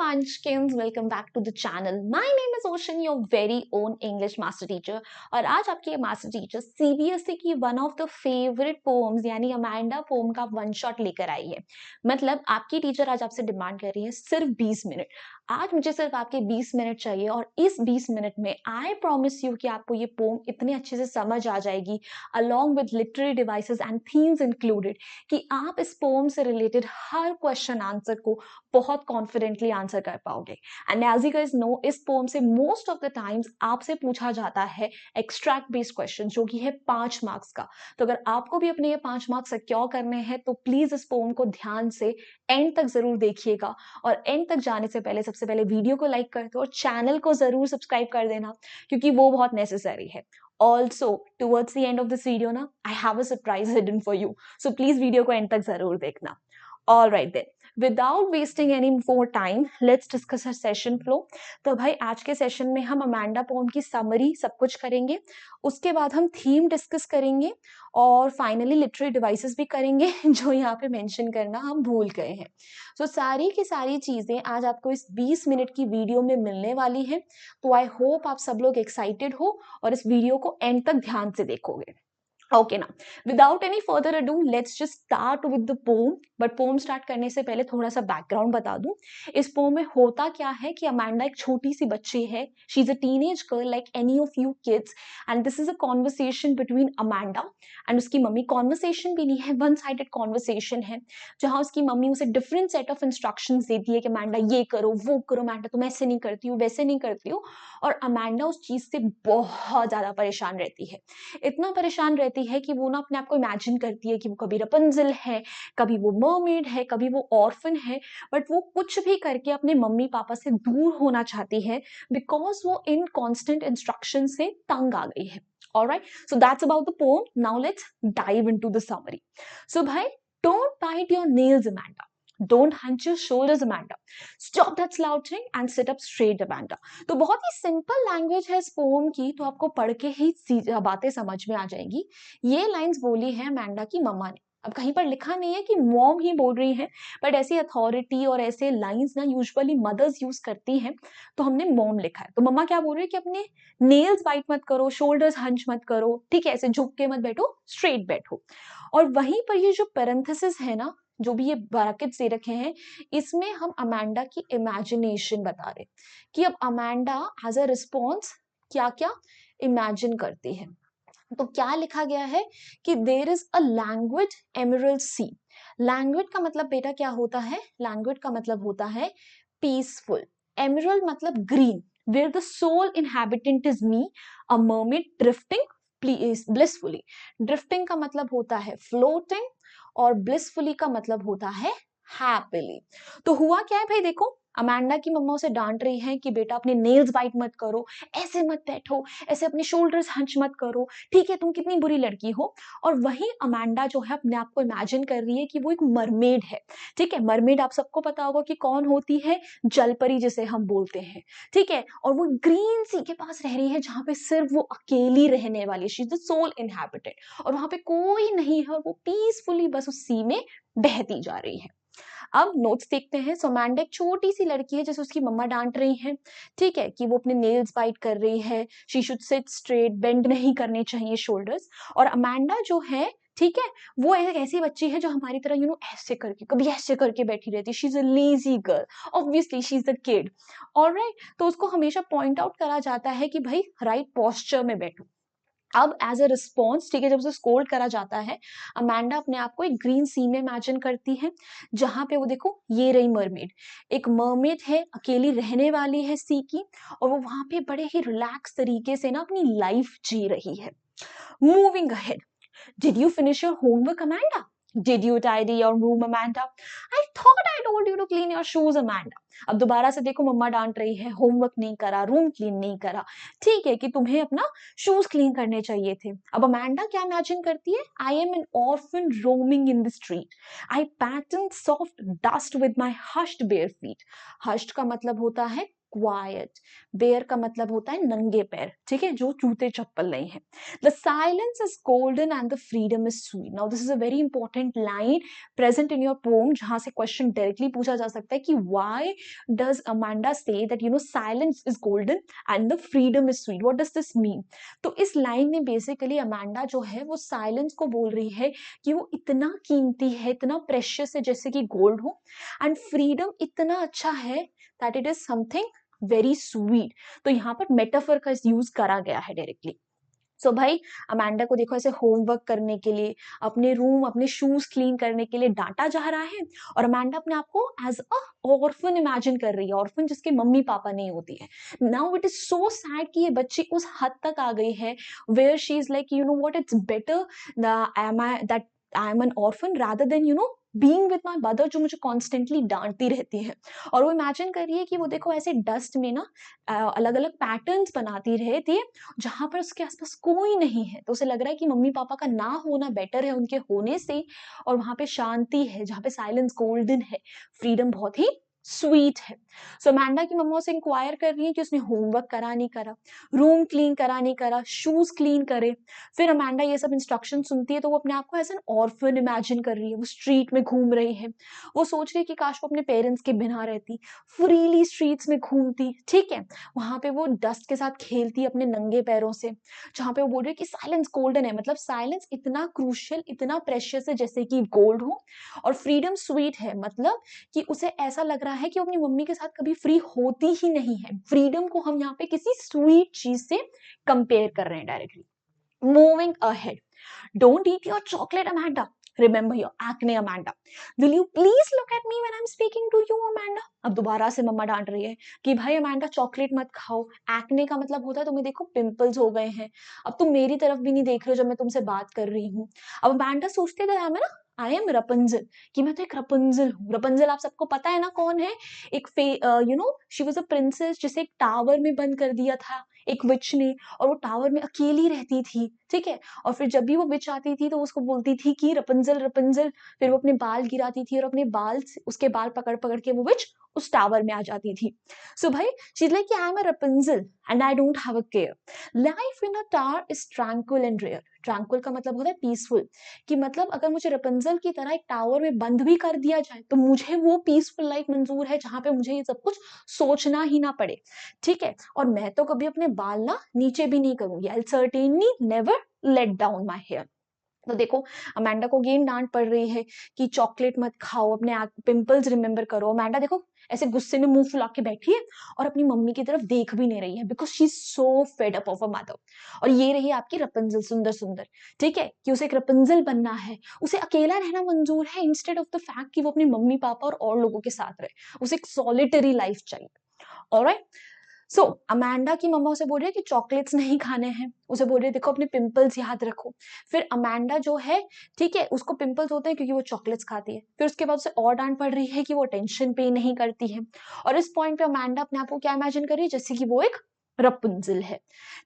Munchkins, welcome back to the channel. My name is Ocean, your very own English master teacher. और आज आपकी master teacher CBSE की one of the favourite poems यानी Amanda pome का one shot लेकर आई है। मतलब आपकी टीचर आज आपसे डिमांड कर रही है सिर्फ 20 मिनट। आज मुझे सिर्फ आपके 20 मिनट चाहिए और इस 20 मिनट में आई प्रॉमिस यू कि आपको ये पोम इतने अच्छे से समझ आ जाएगी along with literary devices and themes included कि आप इस पोम से रिलेटेड हर क्वेश्चन आंसर को बहुत कॉन्फिडेंटली आंसर कर पाओगे। And as you guys know, इस पोम से मोस्ट ऑफ द टाइम्स आपसे पूछा जाता है एक्सट्रैक्ट बेस्ड क्वेश्चन जो कि है 5 मार्क्स का। तो अगर आपको भी अपने ये 5 मार्क्स सिक्योर करने हैं तो प्लीज इस पोम को ध्यान से एंड तक जरूर देखिएगा। और एंड तक जाने से पहले सबसे पहले वीडियो को लाइक कर दो और चैनल को जरूर सब्सक्राइब कर देना क्योंकि वो बहुत नेसेसरी है। Also, towards the end of this video ना, I have a surprise hidden for you. So please video को एंड तक जरूर देखना। All right then, without wasting any more time, let's discuss our session flow. तो भाई आज के session में हम अमांडा पोम की समरी सब कुछ करेंगे, उसके बाद हम थीम डिस्कस करेंगे और फाइनली लिटरेरी डिवाइसेस भी करेंगे जो यहाँ पे मेंशन करना हम भूल गए हैं। तो सारी की सारी चीजें आज आपको इस 20 मिनट की वीडियो में मिलने वाली है। तो आई होप आप सब लोग एक्साइटेड हो और इस वीडियो को एंड तक ध्यान से देखोगे। ओके ना, without any further ado let's just start with the poem. But poem start करने से पहले थोड़ा सा बैकग्राउंड बता दूं। इस पोम में होता क्या है कि अमांडा एक छोटी सी बच्ची है, she is a teenage girl like any of you kids and this is a conversation between Amanda and उसकी मम्मी। कॉन्वर्सेशन भी नहीं है, वन साइडेड कॉन्वर्सेशन है जहां उसकी मम्मी उसे डिफरेंट सेट ऑफ इंस्ट्रक्शंस देती है कि अमांडा ये करो वो करो, अमांडा तुम ऐसे नहीं करती हो वैसे नहीं करती हो। और अमांडा उस चीज से बहुत ज्यादा परेशान रहती है, इतना परेशान रहती है कि वो ना अपने आप को इमेजिन करती है कि वो कभी रपंजल है, कभी वो मर्मेड है, कभी वो ऑर्फन है। बट वो कुछ भी करके अपने मम्मी पापा से दूर होना चाहती है बिकॉज वो इन कॉन्स्टेंट इंस्ट्रक्शन से तंग आ गई है। Alright, so that's about the poem. Now let's dive into the summary. So bhai, don't bite your nails, Amanda. Don't hunch your shoulders, Amanda. Stop that slouching and sit up straight, Amanda. तो बहुत ही simple language है इस pome की, तो आपको पढ़ के ही बातें समझ में आ जाएंगी। ये लाइंस बोली है अमांडा की मम्मा ने। अब कहीं पर लिखा नहीं है कि मॉम ही बोल रही है, बट ऐसी अथॉरिटी और ऐसे लाइंस ना यूजुअली मदर्स यूज करती हैं, तो हमने मॉम लिखा है। तो मम्मा क्या बोल रही है कि अपने नेल्स बाइट मत करो, शोल्डर्स हंच मत करो, ठीक है, ऐसे झुक के मत बैठो, स्ट्रेट बैठो। और वहीं पर ये जो पैरेंथेसिस है ना, जो भी ये ब्रैकेट्स दे रखे हैं, इसमें हम अमांडा की इमेजिनेशन बता रहे कि अब अमांडा एज अ रिस्पॉन्स क्या क्या इमेजिन करती है। तो क्या लिखा गया है कि there is a language emerald sea. Language का मतलब बेटा क्या होता है? लैंग्वेज का मतलब होता है पीसफुल। एमरल्ड मतलब green, where the sole inhabitant is me, a mermaid drifting blissfully. Drifting का मतलब होता है फ्लोटिंग और ब्लिसफुली का मतलब होता है हैप्पीली। तो हुआ क्या है भाई, देखो अमांडा की मम्मा उसे डांट रही है कि बेटा अपने नेल्स बाइट मत करो, ऐसे मत बैठो, ऐसे अपने शोल्डर्स हंच मत करो, ठीक है तुम कितनी बुरी लड़की हो। और वहीं अमांडा जो है अपने आप को इमेजिन कर रही है कि वो एक मरमेड है। ठीक है, मरमेड आप सबको पता होगा कि कौन होती है, जलपरी जिसे हम बोलते हैं। ठीक है, और वो ग्रीन सी के पास रह रही है जहां पे सिर्फ वो अकेली रहने वाली, she is the sole inhabitant, और वहां पे कोई नहीं है और वो पीसफुली बस उस सी में बहती जा रही है। अब नोट्स देखते हैं। सो अमांडा एक छोटी सी लड़की है जैसे उसकी मम्मा डांट रही है, ठीक है, कि वो अपने नेल्स बाइट कर रही है, she should seat straight, bend नहीं करने चाहिए शोल्डर्स। और अमांडा जो है, ठीक है, वो एक ऐसी बच्ची है जो हमारी तरह ऐसे करके, कभी ऐसे करके बैठी रहती है। She is a lazy girl, obviously she is a kid. Alright, तो उसको हमेशा पॉइंट आउट करा जाता है कि भाई राइट पोस्चर में बैठो। अब एज अ रिस्पॉन्स, ठीक है, जब उसे स्कोल्ड करा जाता है, अमांडा अपने आप को एक ग्रीन सी में इमेजिन करती है जहां पे वो देखो ये रही मरमेड, एक मरमेड है, अकेली रहने वाली है सी की, और वो वहां पे बड़े ही रिलैक्स तरीके से ना अपनी लाइफ जी रही है। Moving ahead, did you finish your homework, Amanda? Did you tidy your room, Amanda? I thought I told you to clean your shoes, Amanda. अब दोबारा से देखो मम्मा डांट रही है, होमवर्क नहीं करा, रूम क्लीन नहीं करा, ठीक है, कि तुम्हें अपना शूज क्लीन करने चाहिए थे। अब अमांडा क्या इमेजिन करती है? आई am an orphan roaming in the street, I pattern soft dust with my hushed bare feet. Hushed का मतलब होता है क्वाइट। बेयर का मतलब होता है नंगे पैर, ठीक है, जो जूते चप्पल नहीं है। The silence is golden and the freedom is sweet. Now this is a very important line present in your poem, जहां से क्वेश्चन डायरेक्टली पूछा जा सकता है कि why does Amanda say that silence is golden and the freedom is sweet, what does this mean. तो इस line में बेसिकली अमांडा जो है वो साइलेंस को बोल रही है कि वो इतना कीमती है, इतना प्रेशियस है जैसे कि गोल्ड हो, एंड फ्रीडम इतना अच्छा है that it is something very sweet. तो यहाँ पर मेटाफर का यूज करा गया है डायरेक्टली। सो भाई अमांडा को देखो ऐसे होमवर्क करने के लिए, अपने रूम, अपने शूज क्लीन करने के लिए डांटा जा रहा है, और अमांडा अपने आप को एज अ ऑर्फन इमेजिन कर रही है, ऑर्फन जिसके मम्मी पापा नहीं होती है। Now it is so sad कि ये बच्ची उस हद तक आ गई है where she is like what, it's better that I am an orphan rather than being with my mother, जो मुझे कॉन्स्टेंटली डांटती रहती है। और वो इमेजिन कर रही है कि वो देखो ऐसे डस्ट में ना अलग अलग पैटर्न्स बनाती रहती है जहां पर उसके आसपास कोई नहीं है, तो उसे लग रहा है कि मम्मी पापा का ना होना बेटर है उनके होने से, और वहां पे शांति है जहां पे साइलेंस गोल्डन है, फ्रीडम बहुत ही स्वीट है। सो अमांडा की मम्मा से इंक्वायर कर रही है कि उसने होमवर्क करा नहीं करा, रूम क्लीन करा नहीं करा, शूज क्लीन करे। फिर अमांडा ये सब इंस्ट्रक्शन सुनती है तो वो अपने आप को एज एन ऑर्फन इमेजिन कर रही है, वो स्ट्रीट में घूम रही है, वो सोच रही है कि काश वो अपने पेरेंट्स के बिना रहती, फ्रीली स्ट्रीट्स में घूमती, ठीक है, वहां पे वो डस्ट के साथ खेलती अपने नंगे पैरों से, जहां पे वो बोल रही है कि साइलेंस गोल्डन है, मतलब साइलेंस इतना क्रूशियल, इतना प्रेशियस है जैसे कि गोल्ड हो, और फ्रीडम स्वीट है, मतलब कि उसे ऐसा लग रहा है कि वो अपनी मम्मी के साथ कभी फ्री होती ही नहीं है। फ्रीडम को हम यहाँ पे किसी स्वीट चीज से कंपेयर कर रहे हैं directly. Moving ahead, don't eat your chocolate, Amanda. Remember your acne, Amanda. Will you please look at me when I'm speaking to you, Amanda? अब दोबारा से मम्मा डांट रही है कि भाई अमांडा चॉकलेट मत खाओ। एक्ने का मतलब होता है तुम्हें देखो पिंपल्स हो गए हैं, अब तुम मेरी तरफ भी नहीं देख रहे हो जब मैं तुमसे बात कर रही हूँ। अब अमांडा सोचते थे ना, आई एम रपुंजल, कि मैं तो एक रपुंजल हूँ। रपुंजल आप सबको पता है ना कौन है, एक शी वाज अ प्रिंसेस जिसे एक टावर में बंद कर दिया था एक विच ने, और वो टावर में अकेली रहती थी, ठीक है। और फिर जब भी वो विच आती थी तो उसको बोलती थी कि रपुंजल रपुंजल, फिर वो अपने बाल गिराती थी और अपने बाल से उसके बाल पकड़ पकड़ के वो विच उस टावर में आ जाती थी। सो भाई she is like I am a Rapunzel and I don't have a care, life in a tower is tranquil and rare. Tranquil का मतलब होता है पीसफुल, कि मतलब अगर मुझे रपुंजल की तरह एक टावर में बंद भी कर दिया जाए तो मुझे वो पीसफुल लाइफ मंजूर है जहां पे मुझे ये सब कुछ सोचना ही ना पड़े, ठीक है। और मैं तो कभी अपने बाल ना नीचे भी नहीं करूंगी, I certainly never let down my hair. तो देखो अमांडा को अगेन डांट पड़ रही है कि चॉकलेट मत खाओ, अपने पिंपल्स रिमेम्बर करो। अमांडा देखो ऐसे गुस्से में मुंह फुला के बैठी है और अपनी मम्मी की तरफ देख भी नहीं रही है, because she is so fed up of a mother. और ये रही आपकी रपुंजल, सुंदर सुंदर, ठीक है, कि उसे एक रपुंजल बनना है, उसे अकेला रहना मंजूर है इंस्टेड ऑफ द फैक्ट कि वो अपने मम्मी पापा और लोगों के साथ रहे, उसे एक सॉलिटरी लाइफ चाहिए। ऑलराइट। सो अमांडा की मम्मा उसे बोल रही है कि चॉकलेट्स नहीं खाने हैं, उसे बोल रही है देखो अपने पिंपल्स याद रखो। फिर अमांडा जो है, ठीक है, उसको पिंपल्स होते हैं क्योंकि वो चॉकलेट्स खाती है। फिर उसके बाद उसे और डांट पड़ रही है कि वो टेंशन पे नहीं करती है, और इस पॉइंट पे अमांडा अपने आप को क्या इमेजिन कर रही है, जैसे कि वो एक रपुंजल है,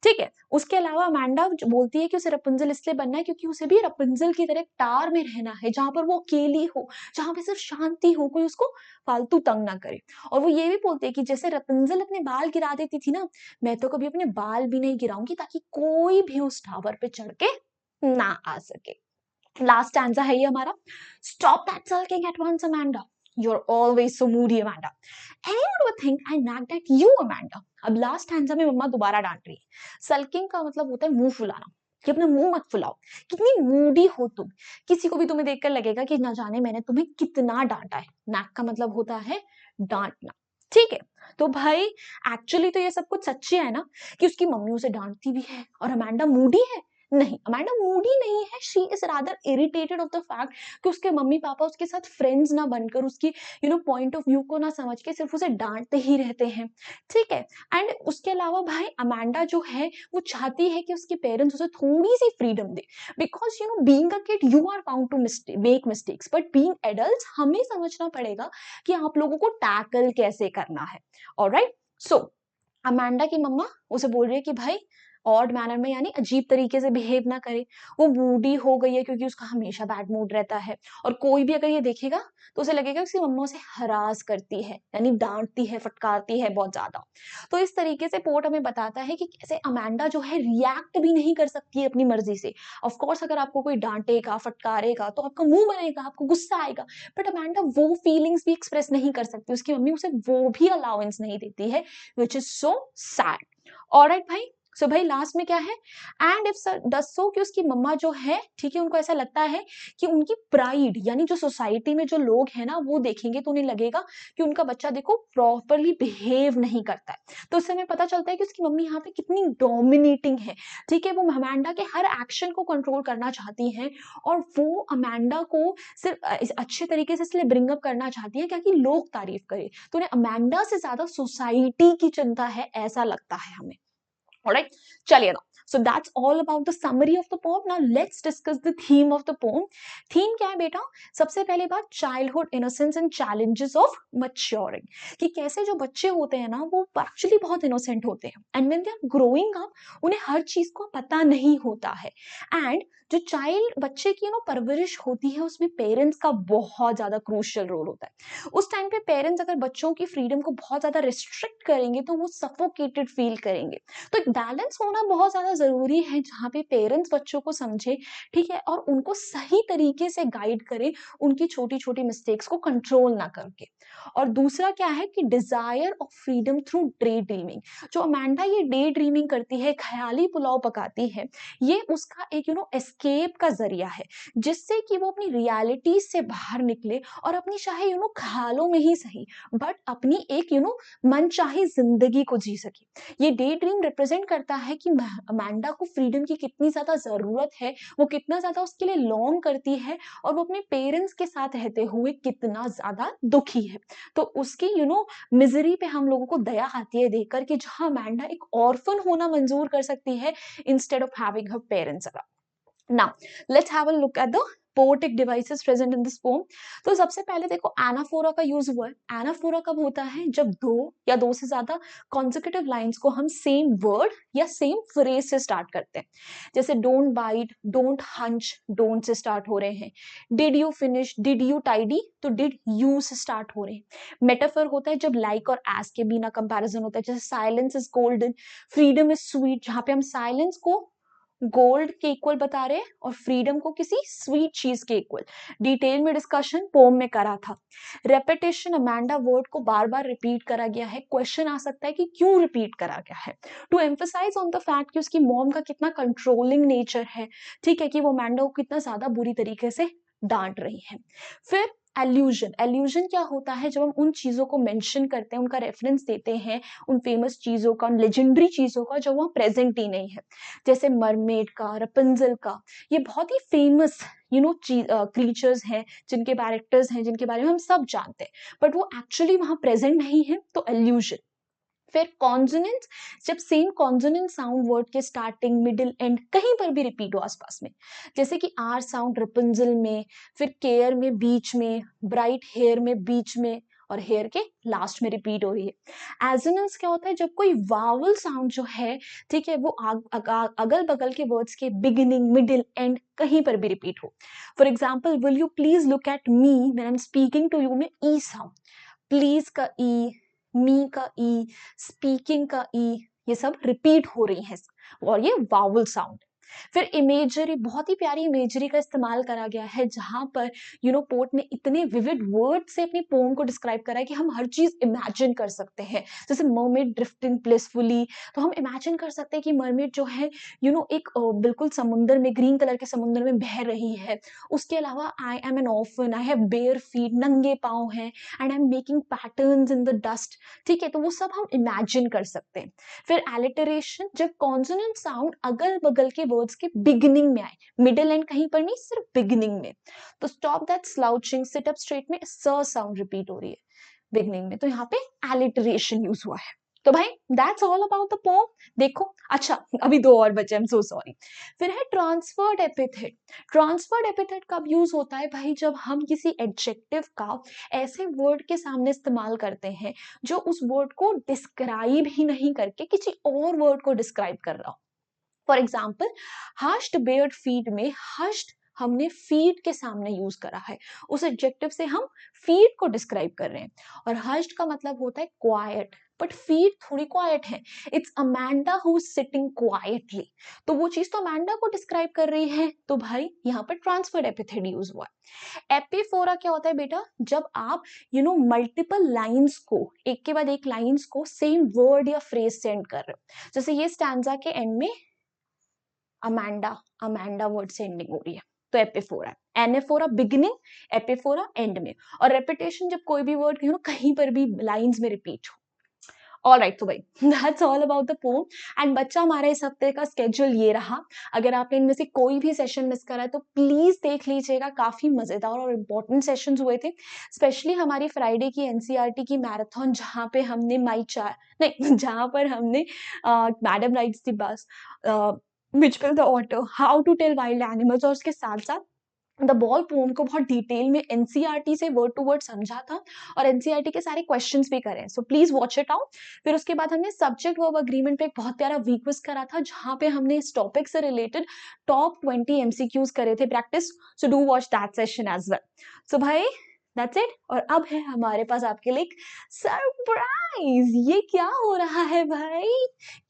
ठीक है। उसके अलावा अमांडा बोलती है कि उसे रपुंजल इसलिए बनना है क्योंकि उसे भी रपुंजल की तरह एक टार में रहना है जहां पर वो अकेली हो, जहां पे सिर्फ शांति हो, कोई उसको फालतू तंग ना करे। और वो ये भी बोलते हैं कि जैसे रपुंजल अपने बाल गिरा देती थी ना, मैं तो कभी अपने बाल भी नहीं गिराऊंगी ताकि कोई भी उस टावर पे चढ़ के ना आ सके। लास्ट स्टैंजा है ये हमारा, stop that sulking at once Amanda, you are always so moody Amanda, anyone would think I nagged at you Amanda. अब लास्ट स्टैंजा में मम्मा दोबारा डांट रही है। सल्किंग का मतलब होता है मुंह फुलाना, कि अपना मुंह मत फुलाओ, कितनी मूडी हो तुम, किसी को भी तुम्हें देखकर लगेगा कि ना जाने मैंने तुम्हें कितना डांटा है। नैक का मतलब होता है डांटना, ठीक है। तो भाई एक्चुअली तो ये सब कुछ सच्ची है ना, कि उसकी मम्मी उसे डांटती भी है और अमांडा मूडी है। नहीं, अमांडा मूडी नहीं है, she is rather irritated of the fact कि उसके मम्मी पापा उसके साथ फ्रेंड्स ना बनकर, उसकी पॉइंट ऑफ व्यू को ना समझ के सिर्फ उसे डांटते ही रहते हैं, ठीक है। एंड उसके अलावा भाई अमांडा जो है वो चाहती है कि उसके पेरेंट्स उसे थोड़ी सी फ्रीडम दे, because being a kid you are bound to make mistakes, but being adults हमें समझना पड़ेगा कि आप लोगों को टैकल कैसे करना है। ऑलराइट। सो अमांडा की मम्मा उसे बोल रही है कि भाई ऑड मैनर में यानी अजीब तरीके से बिहेव ना करे, वो मूडी हो गई है क्योंकि उसका हमेशा बैड मूड रहता है, और कोई भी अगर ये देखेगा तो उसे लगेगा उसकी मम्मा उसे हरास करती है, यानी डांटती है, फटकारती है बहुत ज्यादा। तो इस तरीके से पोर्ट हमें बताता है कि कैसे अमेंडा जो है रिएक्ट भी नहीं कर सकती है अपनी मर्जी से। ऑफ कोर्स अगर आपको कोई डांटेगा, फटकारेगा तो आपका मुंह बनेगा, आपको गुस्सा आएगा, बट अमेंडा वो फीलिंग्स भी एक्सप्रेस नहीं कर सकती, उसकी मम्मी उसे वो भी अलाउंस नहीं देती है, which is so sad. Alright भाई, सो भाई लास्ट में क्या है, एंड इफ डज सो कि उसकी मम्मा जो है, ठीक है, उनको ऐसा लगता है कि उनकी प्राइड यानी जो सोसाइटी में जो लोग हैं ना वो देखेंगे तो उन्हें लगेगा कि उनका बच्चा देखो प्रॉपरली बिहेव नहीं करता है, तो उससे हमें पता चलता है कि उसकी मम्मी यहाँ पे कितनी डोमिनेटिंग है, ठीक है, वो अमेंडा के हर एक्शन को कंट्रोल करना चाहती हैं, और वो अमेंडा को सिर्फ अच्छे तरीके से इसलिए ब्रिंग अप करना चाहती है ताकि लोग तारीफ करें, तो उन्हें अमेंडा से ज्यादा सोसाइटी की चिंता है, ऐसा लगता है हमें। Alright, चलिए ना, so that's all about the summary of the poem. Now let's discuss the theme of the poem. Theme क्या है बेटा? सबसे पहले बात childhood innocence and challenges of maturing, कि कैसे जो बच्चे होते हैं ना वो एक्चुअली बहुत innocent होते हैं, and when they are growing up उन्हें हर चीज को पता नहीं होता है, and जो चाइल्ड बच्चे की परवरिश होती है उसमें पेरेंट्स का बहुत ज्यादा क्रूशियल रोल होता है। उस टाइम पे पेरेंट्स अगर बच्चों की फ्रीडम को बहुत ज्यादा रिस्ट्रिक्ट करेंगे तो वो सफोकेटेड फील करेंगे, तो एक बैलेंस होना बहुत ज्यादा जरूरी है जहाँ पे पेरेंट्स बच्चों को समझे, ठीक है, और उनको सही तरीके से गाइड करे, उनकी छोटी छोटी मिस्टेक्स को कंट्रोल ना करके। और दूसरा क्या है कि desire of freedom through day dreaming, जो अमेंडा ये डे ड्रीमिंग करती है, ख्याली पुलाव पकाती है, ये उसका एक एस्केप का जरिया है, जिससे कि वो अपनी रियलिटी से बाहर निकले और अपनी चाहे ख्यालों में ही सही बट अपनी एक मनचाही जिंदगी को जी सके। ये डे ड्रीम रिप्रेजेंट करता है कि अमेंडा को फ्रीडम की कितनी ज्यादा जरूरत है, वो कितना ज्यादा उसके लिए लॉन्ग करती है, और वो अपने पेरेंट्स के साथ रहते हुए कितना ज्यादा दुखी है। तो उसकी मिजरी पे हम लोगों को दया आती है देखकर कि जहां अमेंडा एक ऑर्फन होना मंजूर कर सकती है instead of having her parents around. Now, let's have a look at the poetic devices present in this poem. तो सबसे पहले देखो एनाफोरा का यूज हुआ है। एनाफोरा कब होता है? जब दो या दो से ज्यादा कॉन्जिक्यूटिव लाइंस को हम सेम वर्ड या सेम फ्रेज से स्टार्ट करते हैं। जैसे don't bite, don't hunch, don't से स्टार्ट हो रहे हैं। Did you finish, did you tidy, तो डिड यू से स्टार्ट हो रहे हैं। मेटाफर होता है जब लाइक और एज के बिना कंपैरिजन होता है, जैसे silence is golden, freedom is sweet, जहां पे हम साइलेंस को गोल्ड के इक्वल बता रहे हैं और फ्रीडम को किसी स्वीट चीज के इक्वल। डिटेल में डिस्कशन पोम में करा था। रेपिटेशन, अमेंडा वर्ड को बार बार रिपीट करा गया है। क्वेश्चन आ सकता है कि क्यों रिपीट करा गया है, to emphasize on the fact कि उसकी मॉम का कितना कंट्रोलिंग नेचर है, ठीक है, कि वो अमेंडा को कितना ज्यादा बुरी तरीके से डांट रही है। फिर एल्यूजन, एल्यूजन क्या होता है? जब हम उन चीजों को मेंशन करते हैं, उनका रेफरेंस देते हैं, उन फेमस चीजों का, उन लेजेंडरी चीजों का जो वहां प्रेजेंट ही नहीं है, जैसे मरमेड का, रपंजल का, ये बहुत ही फेमस क्रीचर्स हैं, जिनके कैरेक्टर्स हैं, जिनके बारे में हम सब जानते हैं, बट वो एक्चुअली वहां प्रेजेंट नहीं है, तो एल्यूजन। फिर कॉन्सोनेंट्स, जब सेम कॉन्सोनेंट साउंड वर्ड के स्टार्टिंग, मिडिल, एंड कहीं पर भी रिपीट हो आसपास में, जैसे कि आर साउंड रपंजल में, फिर केयर में बीच में, ब्राइट हेयर में बीच में, और हेयर के लास्ट में रिपीट हो रही है। एजोनेंस क्या होता है? जब कोई वावल साउंड जो है, ठीक है, वो अगल बगल के वर्ड्स के बिगिनिंग, मिडिल, एंड कहीं पर भी रिपीट हो। For example, will you please look at me when I am speaking to you में ई साउंड, प्लीज का ई, मी का ई, स्पीकिंग का ई, ये सब रिपीट हो रही हैं और ये वावल साउंड। फिर इमेजरी, बहुत ही प्यारी इमेजरी का इस्तेमाल करा गया है, जहां पर पोर्ट ने इतने विविड वर्ड से अपनी पोम को डिस्क्राइब करा है कि हम हर चीज इमेजिन कर सकते हैं। जैसे मरमेड ड्रिफ्टिंग ब्लिसफुली, तो हम इमेजिन कर सकते हैं कि मरमेड जो है एक बिल्कुल समुंदर में, ग्रीन कलर के समुंदर में बह रही है। उसके अलावा आई am an orphan, I have bare feet, नंगे पाँव हैं, and I am making patterns in the dust, ठीक है, तो वो सब हम इमेजिन कर सकते हैं। फिर एलिटरेशन, जब कॉन्सोनेंट साउंड अगल बगल के वर्ड्स के बिगिनिंग में आए, मिडिल एंड कहीं पर नहीं, सिर्फ बिगिनिंग में, तो stop that slouching, sit up straight में स साउंड रिपीट हो रही है बिगिनिंग में, तो यहाँ पे एलिटरेशन यूज हुआ है। तो भाई that's all about the pome. देखो, अच्छा अभी दो और बचे, आई एम सो सॉरी। फिर है ट्रांसफर्ड एपिथेट। ट्रांसफर्ड एपिथेट कब यूज होता है भाई? जब हम किसी एडजेक्टिव का ऐसे वर्ड के सामने इस्तेमाल करते हैं जो उस वर्ड को डिस्क्राइब ही नहीं करके किसी और वर्ड को डिस्क्राइब कर रहा हो। For example hushed Baird feed में हश्ड हमने फीड के सामने यूज करा है, उस एडजेक्टिव से हम फीड को डिस्क्राइब कर रहे हैं। और हश्ड का मतलब होता है क्वाइट, बट फीड थोड़ी क्वाइट है। It's Amanda who is sitting quietly, तो वो चीज तो अमेंडा को डिस्क्राइब कर रही है, तो भाई यहाँ पर ट्रांसफर्ड एपिथेट यूज हुआ है। एपिफोरा क्या होता है बेटा, जब आप मल्टीपल लाइंस को, एक के बाद एक लाइंस को सेम वर्ड या फ्रेज सेंड कर रहे हो, जैसे ये स्टैंजा के एंड में अमेंडा, अमेंडा वर्ड से एंडिंग हो रही है, तो एपिफोरा। एनेफोरा बिगिनिंग, एपिफोरा एंड में। और रेपिटेशन जब कोई भी वर्ड कहीं पर भी लाइंस में रिपीट हो। ऑलराइट, तो भाई that's all about the pome. And बच्चा हमारा इस हफ्ते का स्केड्यूल ये रहा। अगर आपने इनमें से कोई भी सेशन मिस करा है तो प्लीज देख लीजिएगा, काफी मजेदार और इम्पोर्टेंट सेशंस हुए थे। स्पेशली हमारी फ्राइडे की एनसीईआरटी की मैराथन, जहाँ पे हमने जहाँ पर हमने madam rides the bus, which will the auto, how to tell wild animals, और उसके साथ साथ द बॉल पोम को बहुत डिटेल में एनसीईआरटी से वर्ड टू वर्ड समझा था, और एनसीईआरटी के सारे क्वेश्चंस भी करे, so please watch it out. फिर उसके बाद हमने सब्जेक्ट वर्ब अग्रीमेंट पे एक बहुत प्यारा वीक क्विज करा था, जहां पे हमने इस टॉपिक से रिलेटेड टॉप 20 एमसीक्यूज करे थे प्रैक्टिस, so do watch that session as well. So भाई दैट्स इट। और अब है हमारे पास आपके लिए सरप्राइज। ये क्या हो रहा है भाई,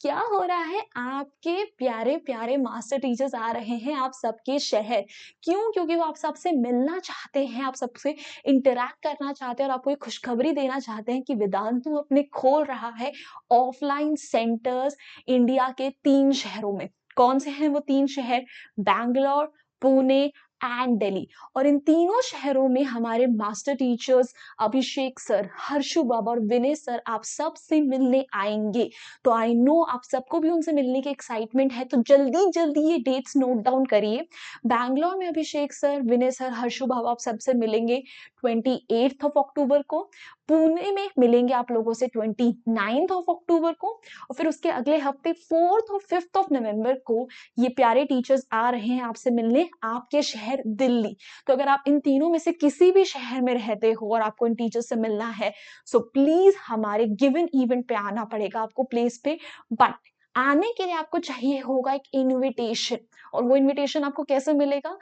क्या हो रहा है, आपके प्यारे प्यारे मास्टर टीचर्स आ रहे हैं आप सबके शहर। क्यों? क्योंकि वो आप सबसे मिलना चाहते हैं, आप सबसे इंटरैक्ट करना चाहते हैं, और आपको एक खुशखबरी देना चाहते हैं कि वेदांतु अपने खोल रहा है ऑफलाइन सेंटर्स इंडिया के 3 शहरों में। कौन से हैं वो 3 शहर? बैंगलोर, पुणे एंड दिल्ली। और इन तीनों शहरों में हमारे मास्टर टीचर्स अभिषेक सर, हर्षु बाबा और विनय सर आप सब से मिलने आएंगे। तो आई नो आप सबको भी उनसे मिलने की एक्साइटमेंट है, तो जल्दी जल्दी ये डेट्स नोट डाउन करिए। बैंगलोर में अभिषेक सर, विनय सर, हर्षु बाबा आप सबसे मिलेंगे 28 ऑफ अक्टूबर को। पुणे में मिलेंगे आप लोगों से 29 ऑफ अक्टूबर को। और फिर उसके अगले हफ्ते 4 और 5 ऑफ नवंबर को ये प्यारे टीचर्स आ रहे हैं आपसे मिलने आपके शहर दिल्ली। तो अगर आप इन तीनों में से किसी भी शहर में रहते हो और आपको इन टीचर्स से मिलना है, सो प्लीज हमारे गिवन इवेंट पे आना पड़ेगा आपको प्लेस पे। बट आने के लिए आपको चाहिए होगा एक इनविटेशन, और वो इनविटेशन आपको कैसे मिलेगा?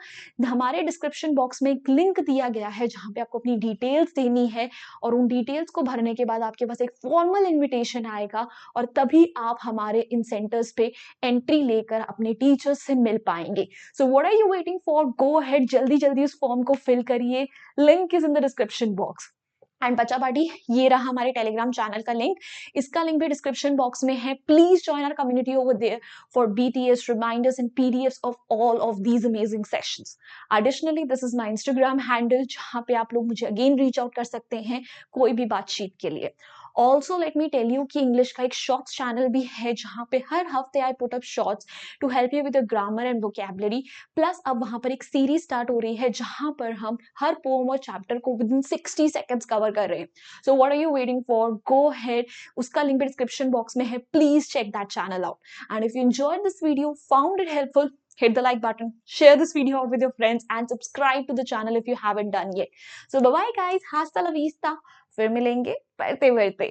हमारे डिस्क्रिप्शन बॉक्स में एक लिंक दिया गया है, जहां पे आपको अपनी डिटेल्स देनी है, और उन डिटेल्स को भरने के बाद आपके पास एक फॉर्मल इनविटेशन आएगा, और तभी आप हमारे इन सेंटर्स पे एंट्री लेकर अपने टीचर्स से मिल पाएंगे। So what are you waiting for? Go ahead, जल्दी जल्दी उस फॉर्म को फिल करिए, link is in the description box. And बच्चा पार्टी, ये रहा हमारे टेलीग्राम चैनल का लिंक, इसका लिंक भी डिस्क्रिप्शन बॉक्स में है। Please join our community over there for BTS reminders and PDFs of all of these amazing sessions. Additionally this is my Instagram handle, जहां पे आप लोग मुझे अगेन रीच आउट कर सकते हैं कोई भी बातचीत के लिए। Also let me tell you कि इंग्लिश का एक शॉर्ट्स चैनल भी है, जहां पे हर हफ्ते I put up shorts to help you with the grammar and vocabulary. Plus अब वहां पर एक सीरीज स्टार्ट हो रही है, जहां पर हम हर पोम और चैप्टर को विद इन 60 सेकेंड्स कवर कर रहे हैं। So what are you waiting for? Go ahead, उसका लिंक भी डिस्क्रिप्शन बॉक्स में है, please check that channel out. And if you enjoyed this video, found it helpful, hit the like button, share this video out with your friends, and subscribe to the channel if you haven't done yet. So bye bye guys, hasta la vista, फिर मिलेंगे पढ़ते पढ़ते।